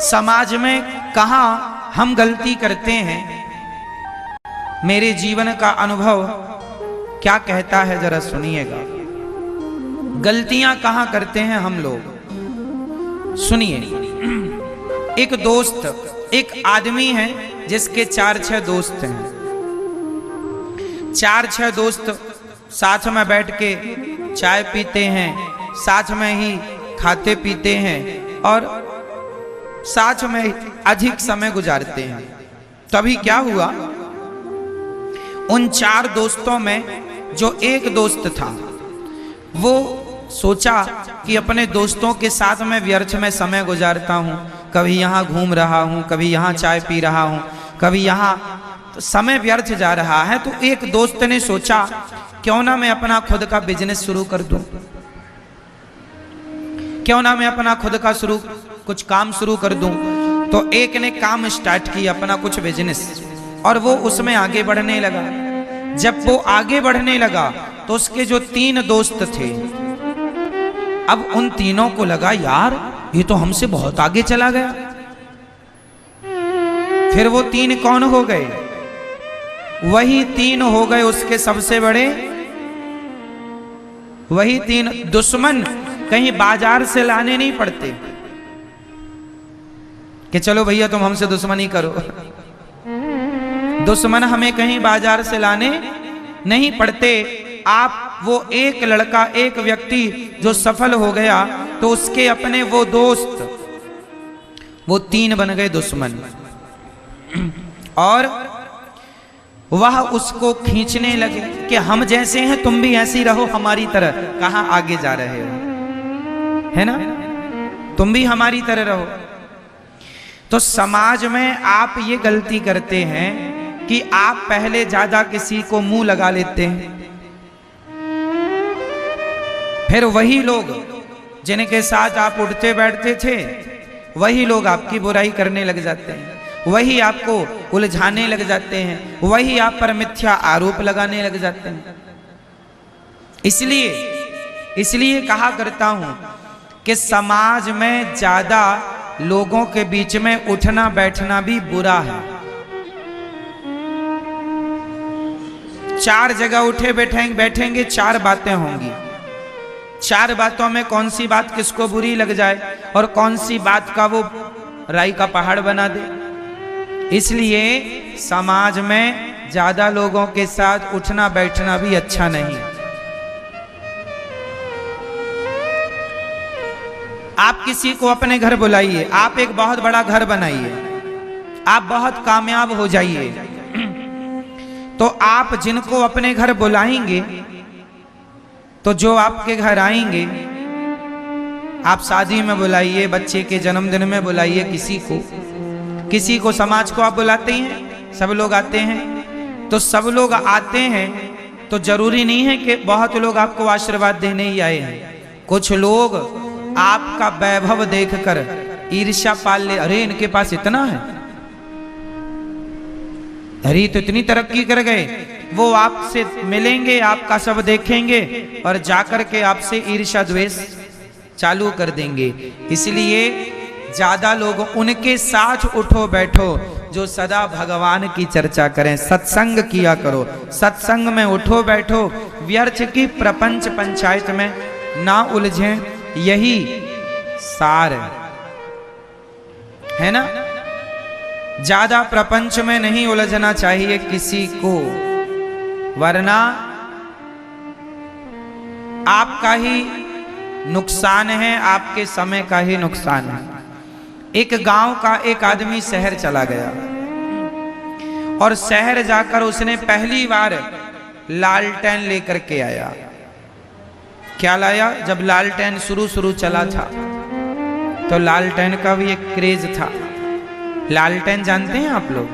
समाज में कहाँ हम गलती करते हैं, मेरे जीवन का अनुभव क्या कहता है जरा सुनिएगा। गलतियां कहाँ करते हैं हम लोग, सुनिए। एक दोस्त, एक आदमी है जिसके 4-6 दोस्त हैं। 4-6 दोस्त साथ में बैठ के चाय पीते हैं, साथ में ही खाते पीते हैं और साथ में अधिक समय गुजारते हैं। तभी क्या हुआ, उन 4 दोस्तों में जो एक दोस्त था वो सोचा कि अपने दोस्तों के साथ में व्यर्थ में समय गुजारता हूं, कभी यहां घूम रहा हूं, कभी यहां चाय पी रहा हूं, कभी यहां, तो समय व्यर्थ जा रहा है। तो एक दोस्त ने सोचा क्यों ना मैं अपना खुद का बिजनेस शुरू कर दूं, क्यों ना मैं अपना खुद का कुछ काम शुरू कर दूं। तो एक ने काम स्टार्ट किया अपना कुछ बिजनेस और वो उसमें आगे बढ़ने लगा। जब वो आगे बढ़ने लगा तो उसके जो 3 दोस्त थे, अब उन तीनों को लगा यार ये तो हमसे बहुत आगे चला गया। फिर वो 3 कौन हो गए, वही 3 हो गए उसके सबसे बड़े, वही 3 दुश्मन। कहीं बाजार से लाने नहीं पड़ते कि चलो भैया तुम हमसे दुश्मनी करो। दुश्मन हमें कहीं बाजार से लाने नहीं पड़ते। आप वो एक लड़का, एक व्यक्ति जो सफल हो गया तो उसके अपने वो दोस्त, वो 3 बन गए दुश्मन और वह उसको खींचने लगे कि हम जैसे हैं तुम भी ऐसी रहो हमारी तरह। कहां आगे जा रहे हो, है ना, तुम भी हमारी तरह रहो। तो समाज में आप ये गलती करते हैं कि आप पहले ज्यादा किसी को मुंह लगा लेते हैं, फिर वही लोग जिनके साथ आप उठते बैठते थे वही लोग आपकी बुराई करने लग जाते हैं, वही आपको उलझाने लग जाते हैं, वही आप पर मिथ्या आरोप लगाने लग जाते हैं। इसलिए कहा करता हूं कि समाज में ज्यादा लोगों के बीच में उठना बैठना भी बुरा है। 4 जगह उठे बैठेंगे 4 बातें होंगी। 4 बातों में कौन सी बात किसको बुरी लग जाए और कौन सी बात का वो राई का पहाड़ बना दे। इसलिए समाज में ज्यादा लोगों के साथ उठना बैठना भी अच्छा नहीं। आप किसी को अपने घर बुलाइए, आप एक बहुत बड़ा घर बनाइए, आप बहुत कामयाब हो जाइए, तो आप जिनको अपने घर बुलाएंगे तो जो आपके घर आएंगे, आप शादी में बुलाइए, बच्चे के जन्मदिन में बुलाइए, किसी को समाज को आप बुलाते हैं, सब लोग आते हैं। तो सब लोग आते हैं तो जरूरी नहीं है कि बहुत लोग आपको आशीर्वाद देने ही आए हैं। कुछ लोग आपका वैभव देखकर ईर्ष्या पाल ले, अरे इनके पास इतना है, अरे तो इतनी तरक्की कर गए। वो आपसे मिलेंगे, आपका सब देखेंगे और जाकर के आपसे ईर्ष्या द्वेष चालू कर देंगे। इसलिए ज्यादा लोग उनके साथ उठो बैठो जो सदा भगवान की चर्चा करें, सत्संग किया करो, सत्संग में उठो बैठो, व्यर्थ की प्रपंच पंचायत में ना उलझें। यही सार है ना, ज्यादा प्रपंच में नहीं उलझना चाहिए किसी को, वरना आपका ही नुकसान है, आपके समय का ही नुकसान है। एक गांव का एक आदमी शहर चला गया और शहर जाकर उसने पहली बार लालटेन लेकर के आया। क्या लाया, जब लालटेन शुरू चला था तो लालटेन का भी एक क्रेज था। लालटेन जानते हैं आप लोग,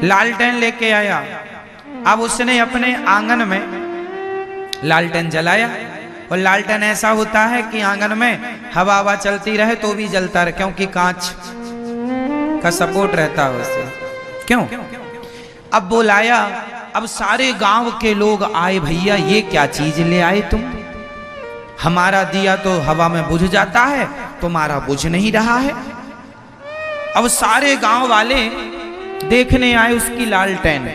लालटेन लेके आया। अब उसने अपने आंगन में लालटेन जलाया और लालटेन ऐसा होता है कि आंगन में हवा चलती रहे तो भी जलता रहे, क्योंकि कांच का सपोर्ट रहता है उससे। क्यों? अब वो लाया, अब सारे गांव के लोग आए, भैया ये क्या चीज ले आए तुम, हमारा दिया तो हवा में बुझ जाता है तुम्हारा बुझ नहीं रहा है। अब सारे गांव वाले देखने आए उसकी लालटेन।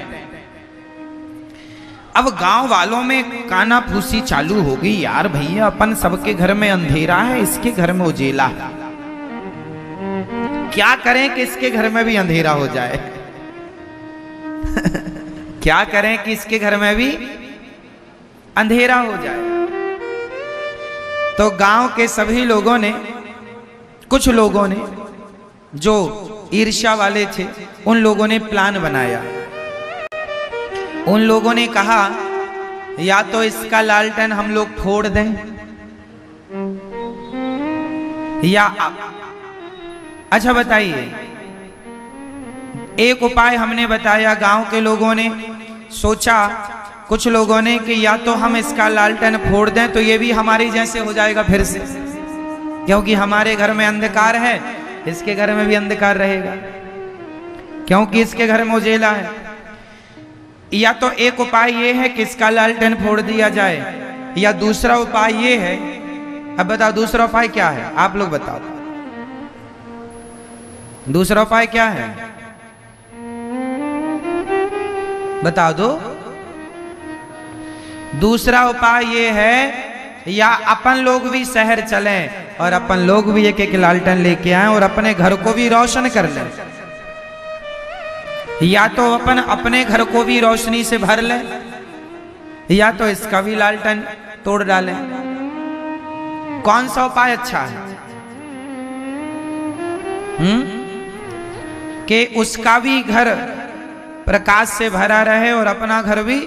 अब गांव वालों में काना फूसी चालू हो गई, यार भैया अपन सबके घर में अंधेरा है, इसके घर में उजेला है, क्या करें कि इसके घर में भी अंधेरा हो जाए। क्या करें कि इसके घर में भी अंधेरा हो जाए। तो गांव के सभी लोगों ने, कुछ लोगों ने जो ईर्ष्या वाले थे, उन लोगों ने प्लान बनाया। उन लोगों ने कहा या तो इसका लालटेन हम लोग फोड़ दें, या अच्छा बताइए, एक उपाय हमने बताया, गांव के लोगों ने सोचा, कुछ लोगों ने कि या तो हम इसका लालटेन फोड़ दें तो ये भी हमारी जैसे हो जाएगा फिर से, क्योंकि हमारे घर में अंधकार है, इसके घर में भी अंधकार रहेगा, क्योंकि इसके घर में उजेला है। या तो एक उपाय ये है कि इसका लालटेन फोड़ दिया जाए, या दूसरा उपाय ये है, अब बताओ दूसरा उपाय क्या है, आप लोग बताओ दूसरा उपाय क्या है, बता दो। दूसरा उपाय ये है, या अपन लोग भी शहर चलें और अपन लोग भी एक एक लालटेन लेके आए और अपने घर को भी रोशन कर लें, या तो अपन अपने घर को भी रोशनी से भर लें, या तो इसका भी लालटेन तोड़ डालें। कौन सा उपाय अच्छा है? कि उसका भी घर प्रकाश से भरा रहे और अपना घर भी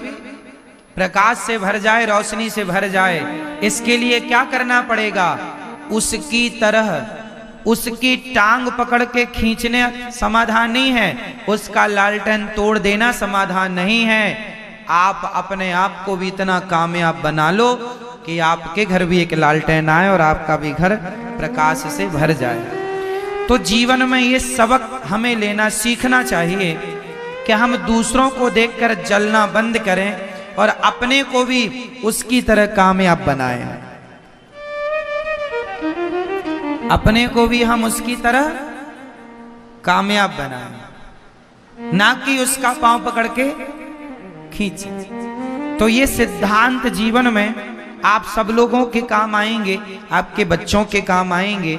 प्रकाश से भर जाए, रोशनी से भर जाए। इसके लिए क्या करना पड़ेगा? उसकी तरह उसकी टांग पकड़ के खींचने समाधान नहीं है, उसका लालटेन तोड़ देना समाधान नहीं है। आप अपने आप को भी इतना कामयाब बना लो कि आपके घर भी एक लालटेन आए और आपका भी घर प्रकाश से भर जाए। तो जीवन में ये सबक हमें लेना सीखना चाहिए कि हम दूसरों को देखकर जलना बंद करें और अपने को भी उसकी तरह कामयाब बनाएं। अपने को भी हम उसकी तरह कामयाब बनाएं, ना कि उसका पांव पकड़ के खींचे। तो ये सिद्धांत जीवन में आप सब लोगों के काम आएंगे, आपके बच्चों के काम आएंगे।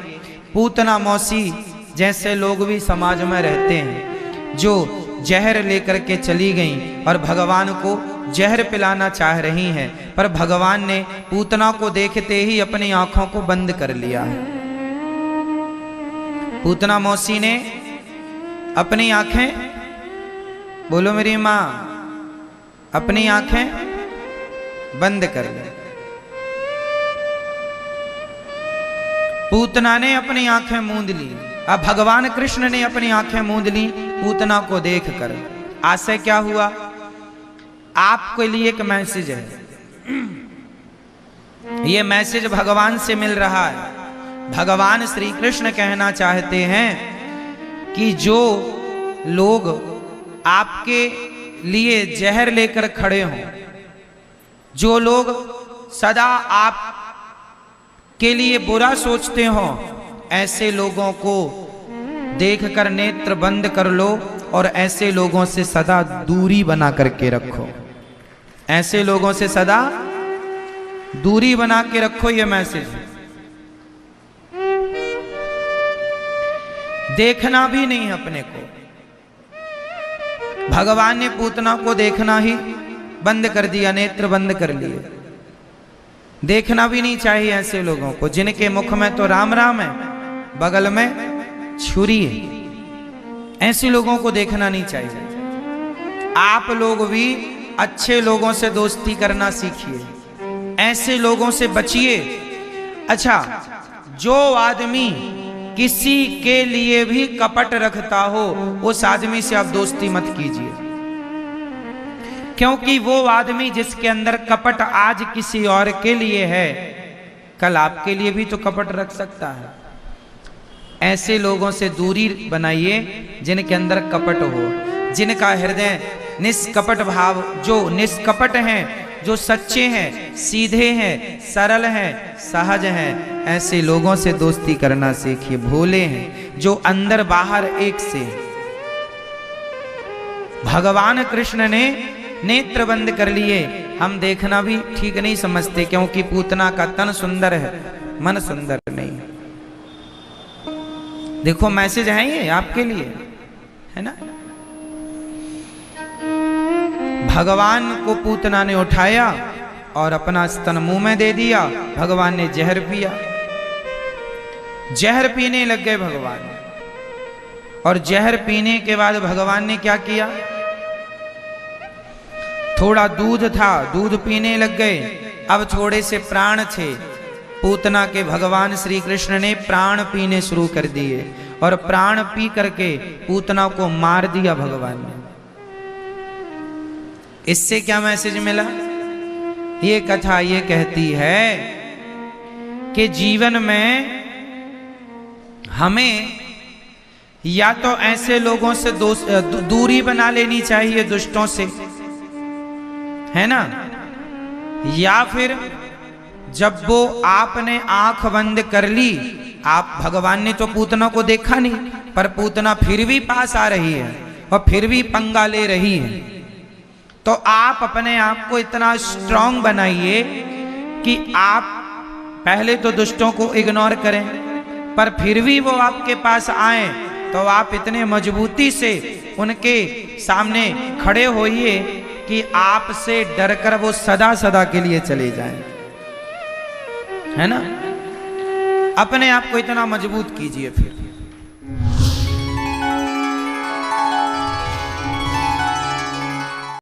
पूतना मौसी जैसे लोग भी समाज में रहते हैं, जो जहर लेकर के चली गईं और भगवान को जहर पिलाना चाह रही हैं, पर भगवान ने पूतना को देखते ही अपनी आंखों को बंद कर लिया है। पूतना मौसी ने अपनी आंखें, बोलो मेरी मां, अपनी आंखें बंद कर ली। पूतना ने अपनी आंखें मूंद ली। अब भगवान कृष्ण ने अपनी आंखें मूंद ली पूतना को देखकर। आशय क्या हुआ? आपके लिए एक मैसेज है, ये मैसेज भगवान से मिल रहा है। भगवान श्री कृष्ण कहना चाहते हैं कि जो लोग आपके लिए जहर लेकर खड़े हों, जो लोग सदा आप के लिए बुरा सोचते हों, ऐसे लोगों को देखकर नेत्र बंद कर लो और ऐसे लोगों से सदा दूरी बना करके रखो। ऐसे लोगों से सदा दूरी बना के रखो। ये मैसेज देखना भी नहीं अपने को। भगवान ने पूतना को देखना ही बंद कर दिया, नेत्र बंद कर लिए। देखना भी नहीं चाहिए ऐसे लोगों को जिनके मुख में तो राम राम है, बगल में छुरी है। ऐसे लोगों को देखना नहीं चाहिए। आप लोग भी अच्छे लोगों से दोस्ती करना सीखिए, ऐसे लोगों से बचिए। अच्छा, जो आदमी किसी के लिए भी कपट रखता हो, उस आदमी से आप दोस्ती मत कीजिए, क्योंकि वो आदमी जिसके अंदर कपट आज किसी और के लिए है, कल आपके लिए भी तो कपट रख सकता है। ऐसे लोगों से दूरी बनाइए जिनके अंदर कपट हो, जिनका हृदय निष्कपट भाव, जो निष्कपट हैं, जो सच्चे हैं, सीधे हैं, सरल हैं, सहज हैं, ऐसे लोगों से दोस्ती करना सीखिए। भोले हैं जो अंदर बाहर एक से। भगवान कृष्ण ने नेत्र बंद कर लिए, हम देखना भी ठीक नहीं समझते, क्योंकि पूतना का तन सुंदर है, मन सुंदर नहीं। देखो मैसेज है ये आपके लिए, है ना। भगवान को पूतना ने उठाया और अपना स्तन मुंह में दे दिया। भगवान ने जहर पिया, जहर पीने लग गए भगवान। और जहर पीने के बाद भगवान ने क्या किया, थोड़ा दूध था, दूध पीने लग गए। अब थोड़े से प्राण थे पूतना के, भगवान श्री कृष्ण ने प्राण पीने शुरू कर दिए और प्राण पी करके पूतना को मार दिया भगवान ने। इससे क्या मैसेज मिला? ये कथा ये कहती है कि जीवन में हमें या तो ऐसे लोगों से दूरी बना लेनी चाहिए, दुष्टों से, है ना, या फिर जब वो आपने आंख बंद कर ली, आप भगवान ने तो पूतना को देखा नहीं, पर पूतना फिर भी पास आ रही है और फिर भी पंगा ले रही है, तो आप अपने आप को इतना स्ट्रांग बनाइए कि आप पहले तो दुष्टों को इग्नोर करें, पर फिर भी वो आपके पास आए तो आप इतने मजबूती से उनके सामने खड़े होइए कि आपसे डरकर वो सदा सदा के लिए चले जाएं, है ना। अपने आप को इतना मजबूत कीजिए फिर।